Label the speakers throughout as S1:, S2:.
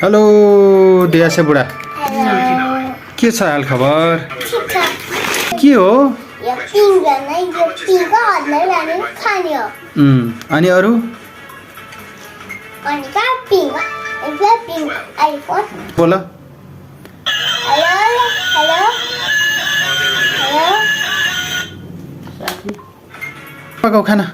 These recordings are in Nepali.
S1: हेलो दियासे बुढा के छ हाल खबर के हो अनि अरू बोल पकाऊ खाना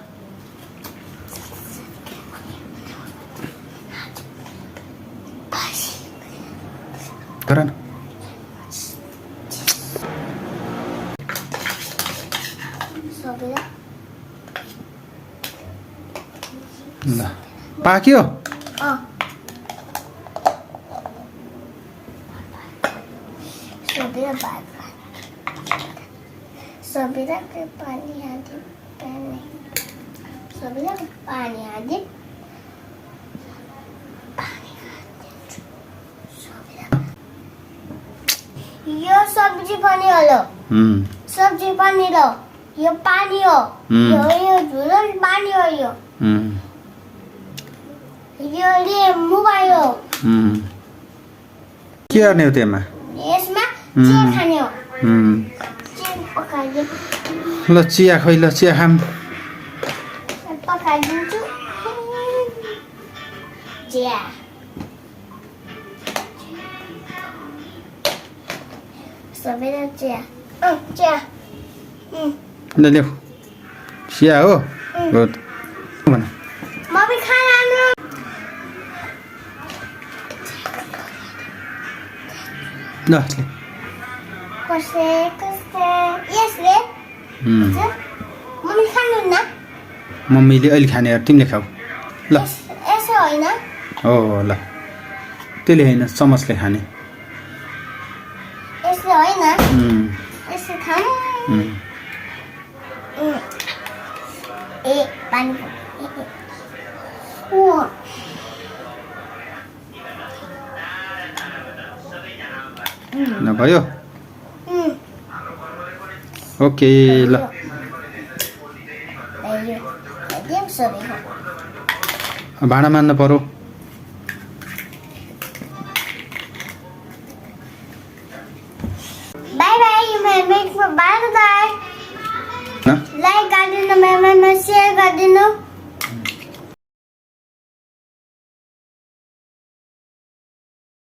S1: गर न ल पाक्यो
S2: यो सब्जी पनि हो सब्जी पनि हो यो पानी हो यो झुलो पानी हो यो मोबाइल हो
S1: के गर्ने हो त्यसमा
S2: यसमा चिया खाने हो चिया पकाइदिए
S1: ल चिया खोइ ल चिया खाम
S2: पकाइदिन्छु चिया सबैले चिया चिया
S1: ल ल्याऊ चिया हो भन
S2: मम्मी खाना आउनु
S1: ल
S2: कसे यसले मम्मी खानुहुन्न
S1: मम्मीले अहिले खाने यार तिमीले खाऊ ल
S2: यसो होइन
S1: हो ल त्यसले होइन चमचले खाने
S2: यसले होइन यसले खानु ए पानी
S1: ल भयो ओके ल भाँडा मान्न पर्यो
S2: बाई बाई मेरो बाई बाई लाइक गरिदिनु मेरो सेयर गरिदिनु